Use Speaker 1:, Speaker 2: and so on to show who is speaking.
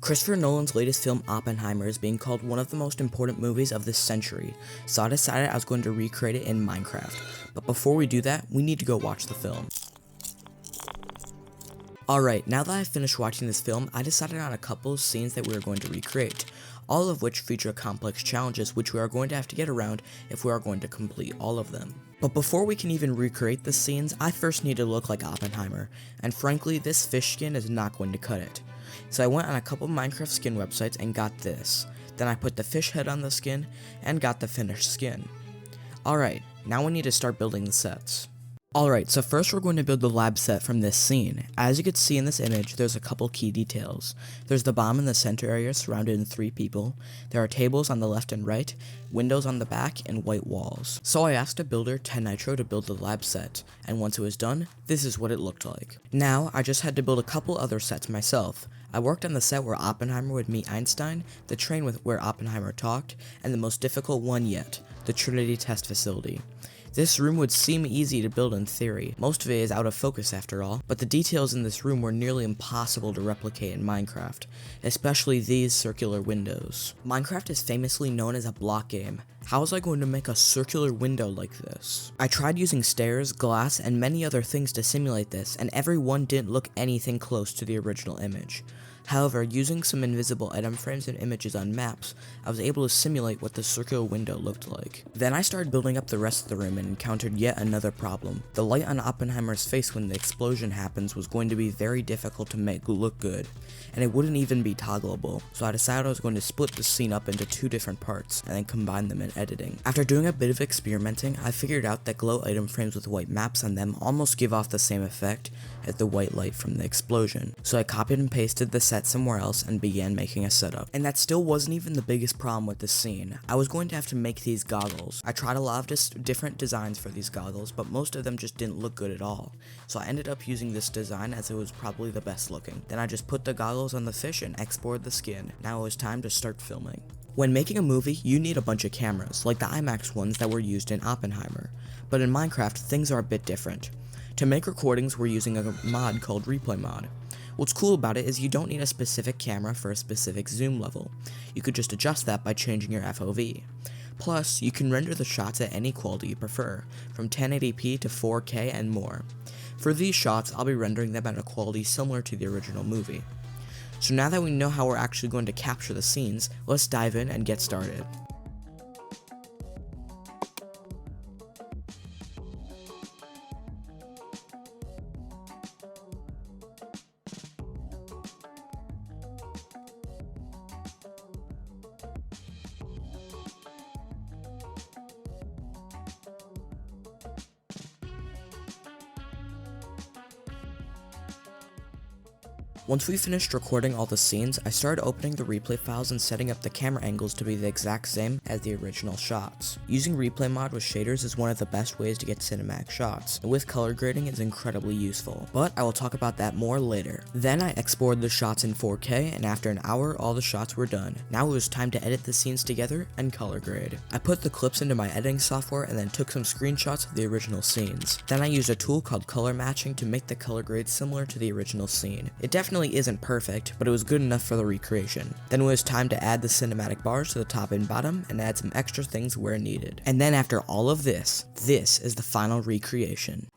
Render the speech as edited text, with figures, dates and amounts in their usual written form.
Speaker 1: Christopher Nolan's latest film, Oppenheimer, is being called one of the most important movies of this century, so I decided I was going to recreate it in Minecraft. But before we do that, we need to go watch the film. Alright, now that I've finished watching this film, I decided on a couple of scenes that we are going to recreate, all of which feature complex challenges which we are going to have to get around if we are going to complete all of them. But before we can even recreate the scenes, I first need to look like Oppenheimer, and frankly, this fish skin is not going to cut it. So I went on a couple Minecraft skin websites and got this. Then I put the fish head on the skin and got the finished skin. Alright, now we need to start building the sets. Alright, so first we're going to build the lab set from this scene. As you can see in this image, there's a couple key details. There's the bomb in the center area surrounded in 3 people. There are tables on the left and right, windows on the back, and white walls. So I asked a builder, 10nitro, to build the lab set, and once it was done, this is what it looked like. Now, I just had to build a couple other sets myself. I worked on the set where Oppenheimer would meet Einstein, the train where Oppenheimer talked, and the most difficult one yet, the Trinity test facility. This room would seem easy to build in theory, most of it is out of focus after all, but the details in this room were nearly impossible to replicate in Minecraft, especially these circular windows. Minecraft is famously known as a block game. How was I going to make a circular window like this? I tried using stairs, glass, and many other things to simulate this, and every one didn't look anything close to the original image. However, using some invisible item frames and images on maps, I was able to simulate what the circular window looked like. Then I started building up the rest of the room and encountered yet another problem. The light on Oppenheimer's face when the explosion happens was going to be very difficult to make look good, and it wouldn't even be toggleable, so I decided I was going to split the scene up into 2 different parts and then combine them in editing. After doing a bit of experimenting, I figured out that glow item frames with white maps on them almost give off the same effect as the white light from the explosion, so I copied and pasted the set somewhere else and began making a setup. And that still wasn't even the biggest problem with this scene. I was going to have to make these goggles. I tried a lot of different designs for these goggles, but most of them just didn't look good at all, so I ended up using this design as it was probably the best looking. Then I just put the goggles on the fish and exported the skin. Now it was time to start filming. When making a movie, you need a bunch of cameras, like the IMAX ones that were used in Oppenheimer, but in Minecraft, things are a bit different. To make recordings, we're using a mod called Replay Mod. What's cool about it is you don't need a specific camera for a specific zoom level. You could just adjust that by changing your FOV. Plus, you can render the shots at any quality you prefer, from 1080p to 4K and more. For these shots, I'll be rendering them at a quality similar to the original movie. So now that we know how we're actually going to capture the scenes, let's dive in and get started. Once we finished recording all the scenes, I started opening the replay files and setting up the camera angles to be the exact same as the original shots. Using replay mod with shaders is one of the best ways to get cinematic shots, and with color grading it's incredibly useful, but I will talk about that more later. Then I exported the shots in 4K, and after an hour all the shots were done. Now it was time to edit the scenes together and color grade. I put the clips into my editing software and then took some screenshots of the original scenes. Then I used a tool called color matching to make the color grade similar to the original scene. It definitely isn't perfect, but it was good enough for the recreation. Then it was time to add the cinematic bars to the top and bottom and add some extra things where needed. And then after all of this is the final recreation.